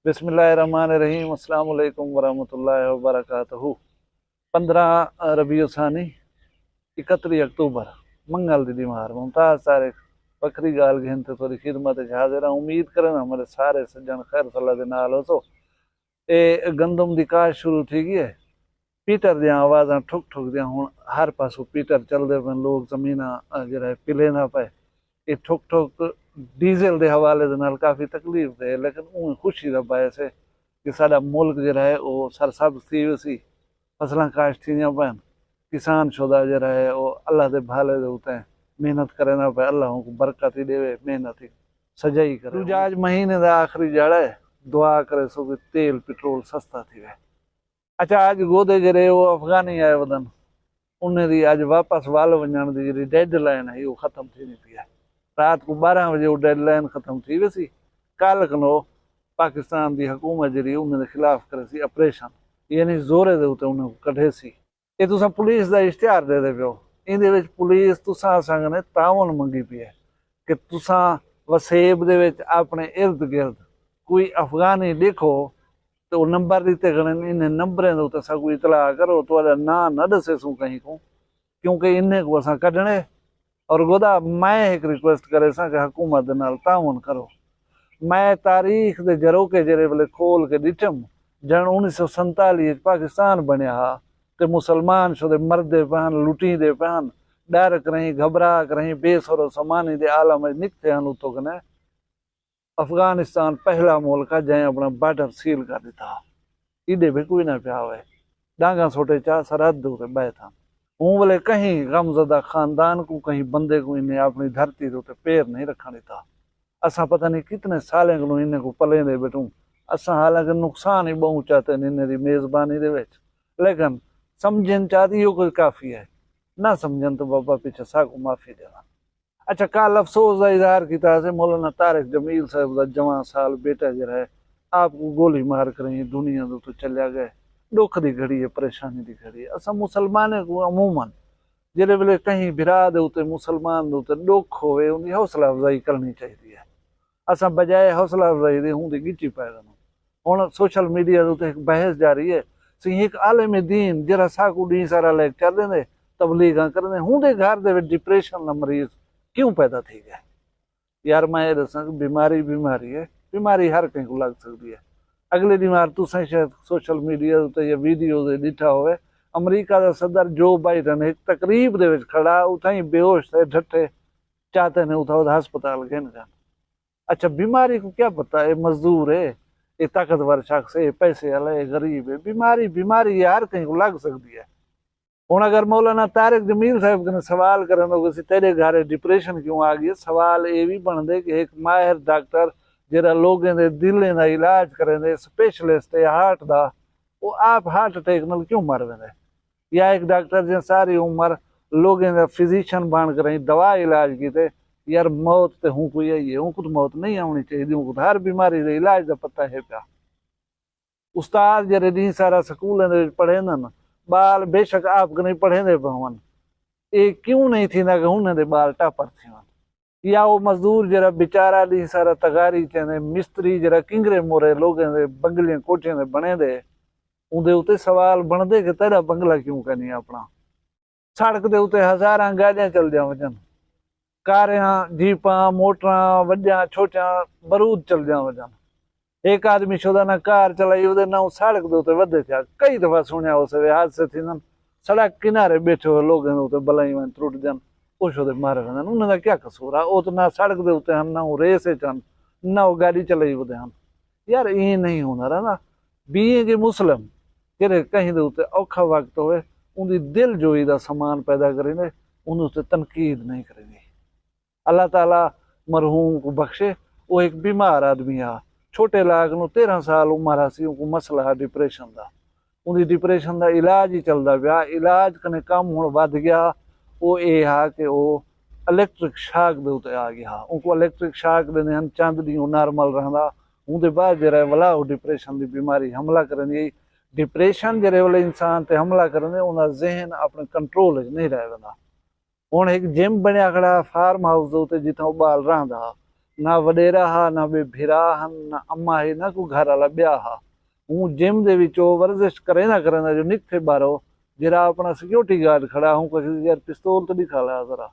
बिस्मिल्लाहिर्रहमानिर्रहीम। अस्सलाम वालेकुम वरहमतुल्लाहि वबरकातुहू। 15 रबीउ सानी 31 अक्तूबर मंगल दी दीमार मुमताज़ तारीख बकरी गाल घिनते थोड़ी खिदमत हाजिर हूं। उम्मीद करें हमारे सारे सज्जन खैर सल्ला दे नाल हो। तो ये गंदम दी काश शुरू थी गई है। पीटर दियां आवाज़ां ठुक ठुक दियां हुण हर पासों पीटर चलदे पे। लोग जमीना जिहड़ा पिले ना पे। ये ठुक ठुक डीजल के हवाले दे नाल काफ़ी तकलीफ दे, लेकिन उं खुशी का बायस है कि साडा मुल्क जिहड़ा है वो सरसब्ज थी वसी, फसलां काश थींदियां पैन। किसान शुदा जिहड़ा है वो अल्लाह दे भाले दे उत्ते मेहनत करे ना पे। अल्लाह उनको बरकत ही देवे, मेहनत ही सजाई करे। दूजा अज महीने का आखिरी जड़ा है, दुआ करे सो कि तेल पेट्रोल सस्ता थी वे। अच्छा, अज गोदे जिहड़े वो अफगानी आए वदन उन्हें दी अज वापस वाल वञण दी जिहड़ी डेडलाइन है वो खत्म थी पई है। रात को 12 बजे वो डेडलाइन खत्म थी वैसी। कल कनो पाकिस्तान की हुकूमत जी उन्होंने खिलाफ करे सी ऑपरेशन, यानी जोरे दे उत्ते उन्हें कढे सी। ये तुसा पुलिस का इश्तिहार दे दे पियो। इहदे विच पुलिस तुसा असां कन्नै तावन मंगी पई है कि तुसा वसेब दे विच अपने इर्द गिर्द कोई अफगानी देखो तो नंबर दिते गए, इन नंबरें के उत्ते कोई इतला करो तो ना न दसे सूं कहीं को, क्योंकि इन्हें को असां कढणे। और गोदा मैं एक रिक्वेस्ट करे सा कि हुकूमत दे नाल ताउन करो। मैं तारीख दे जरोके जेरे वेले खोल के डिठम जन 1947 पाकिस्तान बनया हा ते मुसलमान शुदे मरदे पहन, लुटीदे पहन, डर करहीं, घबरा करहीं, बेसरो समानी दे आलम निकते हन। उतो कने अफगानिस्तान पहला मुल्क है जै अपना बॉर्डर सील कर दिता। इडे भी कोई ना पिया हुए डांगा सोटे चा सरहद उते बैठा हूं बोले कहीं गमजदा खानदान को, कहीं बंदे को इन्हें अपनी धरती के पैर नहीं रखा दिता। असा पता नहीं कितने सालें को इन्हें को पले दे बैठू। असा हालांकि नुकसान ही बहुत चाहते हैं इन्हें दी मेजबानी दे विच, लेकिन समझन चाहती हो कोई काफी है, ना समझन तो बाबा पीछे साको माफी देना। अच्छा, कल अफसोस का इजहार किया से मौलाना तारिक जमील साहब का जवान साल बेटा जरा है आपको गोली मार कर दुनिया तो चलिया गए। दुख की घड़ी है, परेशानी की घड़ी है। असा मुसलमान को अमूमन जिहड़े वेले कहीं बिरा दे उत्ते मुसलमान दे उत्ते दुख होवे उनकी हौसला अफजाई करनी चाहिए है। असा बजाय हौसला अफजाई दे हूं गिची पै देना। हुण सोशल मीडिया के उत्ते एक बहस जारी है सी एक आलिम दीन जरा साकू डी सारा लेक्चर देंदे, तबलीगां करदे, हूं दे घर दे विच डिप्रेशन का मरीज क्यों पैदा थी गया। यार मैं ये दसा कि बीमारी बीमारी है, बीमारी हर कहीं को लग सकती है। अगले दी बार तुसें शायद सोशल मीडिया उत्ते या वीडियो दे दिठा होवे, अमरीका का सदर जो बाइडन एक तकरीब दे विच खड़ा उठाई बेहोश थे ढट्ठे चाहते ने उठा हस्पताल गए न जान। अच्छा, बीमारी को क्या पता है मजदूर है, ये ताकतवर शख्स है, पैसे वाला है, गरीब है। बीमारी बीमारी यार कहीं को लग सकती है। हूँ अगर मौलाना तारिक जमील साहब ने सवाल करें तेरे घर डिप्रेशन क्यों आ गई, सवाल ये भी बनते कि एक माहिर डॉक्टर जरा लोगों के दिलें का इलाज करें स्पेशलिस्ट है हार्ट का, वो आप हार्ट अटैक नाल क्यों मर वेंदे। या एक डॉक्टर जो सारी उम्र लोगों का फिजिशियन बन कर दवा इलाज किते, यार मौत तो हूँ कोई आई है, उनको तो मौत नहीं आनी चाहिए। उनको हर बीमारी के इलाज का पता है पिया। उस्ताद जरे दी सारा स्कूल पढ़े न बाल बेशक आप नहीं पढ़े दे पवन, ये क्यों नहीं थी ना कि उन्हें बाल टापर थी। या वो मजदूर जरा बेचारा दी सारा तगारी चेंदे, मिस्त्री जरा किंगरे मोरे लोगों दे बंगलियां कोठियां दे बने दे, उनके उत्ते सवाल बनते कि तेरा बंगला क्यों करनी अपना। सड़क के उत्ते हजारां गाड़ियां चल जा वजन, कारियां जीपां मोटरां वड्डियां छोटियां बरूद चल जा वजन। एक आदमी शुदा ना कार चलाई उदे ना सड़क के उत्ते वधे थे। कई दफा सुनिया उस हादसे थी सड़क किनारे बैठे हुए लोग उत्ते बलाई वन त्रुट जन कुछ मारे वन। उन्होंने क्या कसूर है, वो तो ना सड़क के उत्ते ना वो रेस चन ना वो गाड़ी चलाई उदे हैं। यार ये नहीं होना रहा ना। बीए के मुस्लिम जेरे कहीं दे उत्ते औखा वक्त होवे उनकी दिल जोई का समान पैदा करेंगे, उन्हें तनकीद नहीं करेंगे। अल्लाह ताला मरहूम को बख्शे। वो एक बीमार आदमी आ, छोटे लाग न 13 साल उम्र आसी, उनको मसला डिप्रेशन का, उनकी डिप्रेशन का इलाज ही चलता पाया। इलाज कने कम हुण वध गया, वो ये हा कि वो इलैक्ट्रिक शाक दे उत्ते आ गया। उनको इलैक्ट्रिक शाक देने हैं, चंद दी नॉर्मल रहा, उनके बाद जरा वला डिप्रेशन की बीमारी हमला करेंदी। डिप्रेशन जरे वाले इंसान ते हमला करेंदे, उनका जहन अपने कंट्रोल नहीं रह वेंदा। हुण एक जिम बनया खड़ा फार्म हाउस दे उत्ते जिथे वो बाल रहा, ना वडेरा हा ना बे भिरा हन ना अम्मा है ना को घर वाला ब्याह हा। हूँ जिम दे विचों वर्जिश करे ना करंदा जो निकथे बारो जरा अपना सिक्योरिटी गार्ड खड़ा हूँ कहीं यार पिस्तौल तो दिखा ला जरा।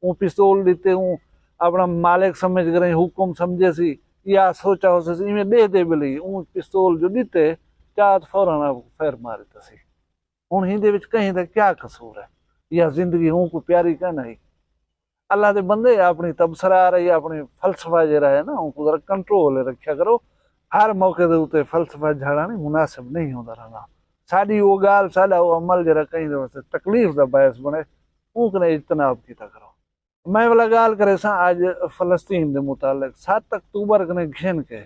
हूँ पिस्तौल दीते हूँ अपना मालिक समझ करे हुकुम समझे सी या सोचा हो सी इवें दे बिली हूँ पिस्तौल जो दीते चात फौरन फैर मारे तसी। हूँ हिंदे विच कहीं दा क्या कसूर है या जिंदगी हूँ को प्यारी क्या नहीं। अल्लाह दे बंदे अपनी तबसरा रही अपनी फलसफा जरा है ना उनको जरा कंट्रोल रखा करो। हर मौके दे उत्ते फलसफा झाड़ा नहीं मुनासिब नहीं होता रहना। साडी वो गाल साडा वो अमल जरा कहीं दे वास्ते तकलीफ दा बायस बने उनकने इज्तनाब कीता करो। मैं वाला गाल करे सा आज फलस्तीन दे मुतालिक 7 अक्टूबर कने घिन के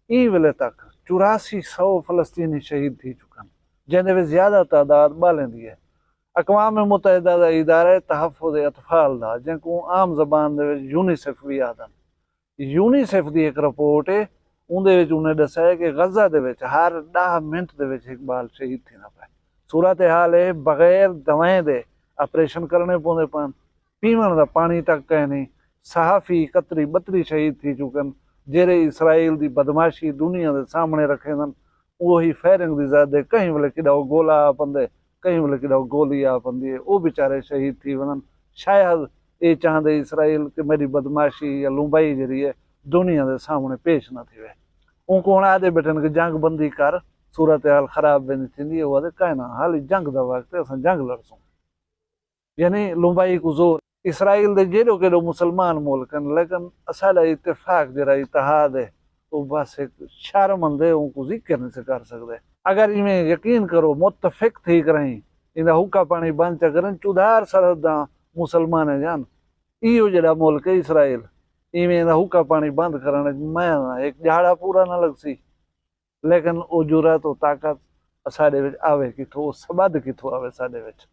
ई वेले तक 8400 फलस्तीनी शहीद थी चुकन जैसे में ज्यादा तादाद बालें दी है। अक़वाम मुतहदा दा इदारा तहफ़्फ़ुज़ अतफ़ाल दा जिनको आम ज़बान दे यूनिसेफ भी आदन। यूनिसेफ दी एक रिपोर्ट है उनदे विच उन्हें दस्सिया है कि गज़ा दे विच हर 10 मिनट दे विच एक बाल शहीद थींदा पिया। सूरत हाल है बगैर दवाएं दे ऑपरेशन करने पौंदे पन पीवण दा पानी तक कहीं नहीं। सहाफ़ी 31 शहीद थी चुकन जेरे इसराइल दी बदमाशी दुनिया दे सामने रखे सन वही फायरिंग दी ज़ादे कहीं वेले किडा गोला आ पंदे कहीं वेले किडा गोली आ पंदी है वो बेचारे शहीद थी वनन। शायद ये चाहते इसराइल कि मेरी बदमाशी या लुंबाई जरी है दुनिया के सामने पेश न थी वे उनको हूँ आदे बैठन कि जंग बंदी कर सूरत हाल ख़राब भी थी वो आदे कहीं ना हाली जंग दा वक्त असां जंग लड़सूं यानी लुंबाई को जोर। इसराइल दे जेड़ो केड़ो मुसलमान मुल्क लेकिन असाडा इत्तेफाक जरा इत्तेहाद है वो बस एक शर्मंद है उनको जिक्र नहीं से कर सकते। अगर इवें यकीन करो मुतफिक थी करें इन हुक्का पानी बंद च करें चुधार सरहदा मुसलमान है जान इो जड़ा मुल्क है इसराइल इवें हुक्का पानी बंद करने मैं एक झाड़ा पूरा ना लगसी। लेकिन वो जुरत तो ताकत साडे विच आवे किथों सबद किथों आवे साडे विच।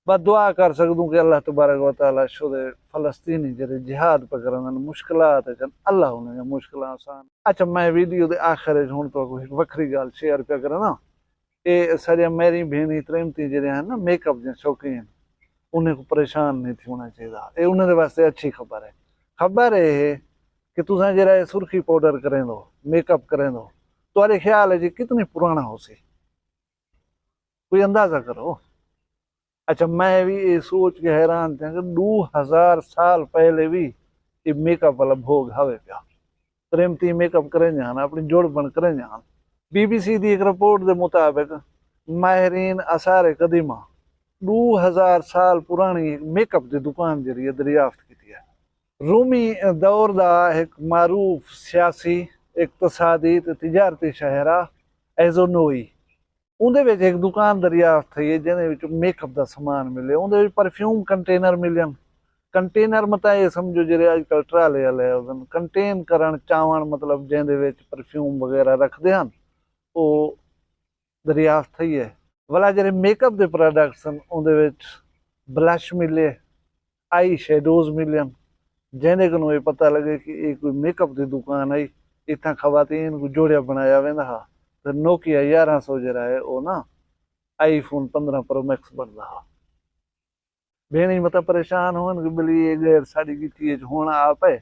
बस दुआ कर सकदूं कि अल्लाह तबारक व तआला शुदे फलस्तीनी जेरे जिहाद पे करन मुश्किलात है अल्लाह उन्हें मुश्किल आसान। अच्छा मैं वीडियो दे आखिर हुण तो एक वखरी गाल शेयर पे करा ना ये सारी मेरी भेणी त्रेमती जेरे हैं ना मेकअप जे शौकीन उन्हें को परेशान नहीं थी होना चाहिए ये उन्हें वास्ते अच्छी खबर है। खबर है कि तुसा जरा सुर्खी पाउडर करें दो मेकअप करें दो तो ख्याल है जी कितनी पुराना हो सी कोई अंदाजा करो। अच्छा मैं भी ये सोच के हैरान था कि 2000 साल पहले भी ये मेकअप वाला भोग हवे पिया प्रेमती मेकअप करें जान अपनी जोड़ बन करें जान। बीबीसी की एक रिपोर्ट के मुताबिक माहरीन आसार कदीमा 2000 साल पुरानी एक मेकअप की दुकान जरिए दरियाफ्त की है। रूमी दौर का एक मारूफ सियासी इकतसादी तिजारती शहरा एजोनोई उनदे एक दुकान दरियाफ्त थी जिन्हें मेकअप का समान मिले उनदे परफ्यूम कंटेनर मिलन कंटेनर मत ये समझो जे अजकल ट्राले वाले कंटेन करण चावण मतलब जिंदे परफ्यूम वगैरह रखते हैं वो दरियाफ्त थी है। वाला जे मेकअप के प्रोडक्ट्स उनदे ब्लश मिले आई शेडोज मिलन जिन्हें को ये पता लगे कि ये कोई मेकअप की दुकान आई इतना खवातीन को जोड़िया बनाया वेंदा हा। तो नोकिया 1100 जरा है वो ना आईफोन 15 प्रो मैक्स बनता हा। भेणी मतलब परेशान हो बिली ये गैर साड़ी की चीज होना आप है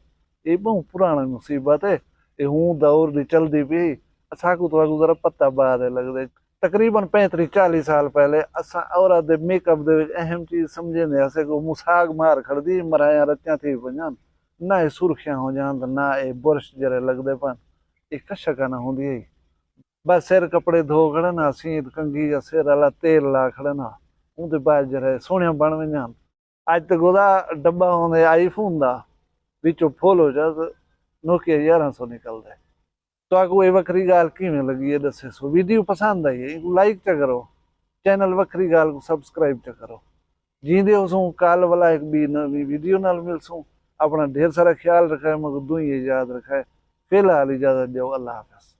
ये बहुत पुराना मुसीबत है ये हूँ दौर दी चलती पी असा को तो जरा पता बाद है लगते तकरीबन 35-40 साल पहले असा औरत दे मेकअप दे अहम चीज समझे ने ऐसे को मुसाग मार खड़ दी मराया रत्या थी पंजान ना ये सुर्खियां हो जान ना ये बुरश जरे लगते पन ये कशका ना होंदी है बस सिर कपड़े धो खड़ना सीत कंघी या सिर वाला तेल ला खड़ना उनके बाद जरा सोहनिया बन वजान। अज तक वह डब्बा होंगे आईफोन का बिचों फुल हो जा तो नोकिया 1100 निकलता। तो आपको ये वक्री गाल किमें लगी है दसे सो वीडियो पसंद आई है लाइक च करो चैनल वक्री गाल को सब्सक्राइब च करो जींदे हो कल वाला एक भी नवी वीडियो नाल मिलसूँ अपना ढेर सारा ख्याल रखा है मगर दुई याद रखा है फिलहाल इजाजत दो अल्लाह हाफिज़।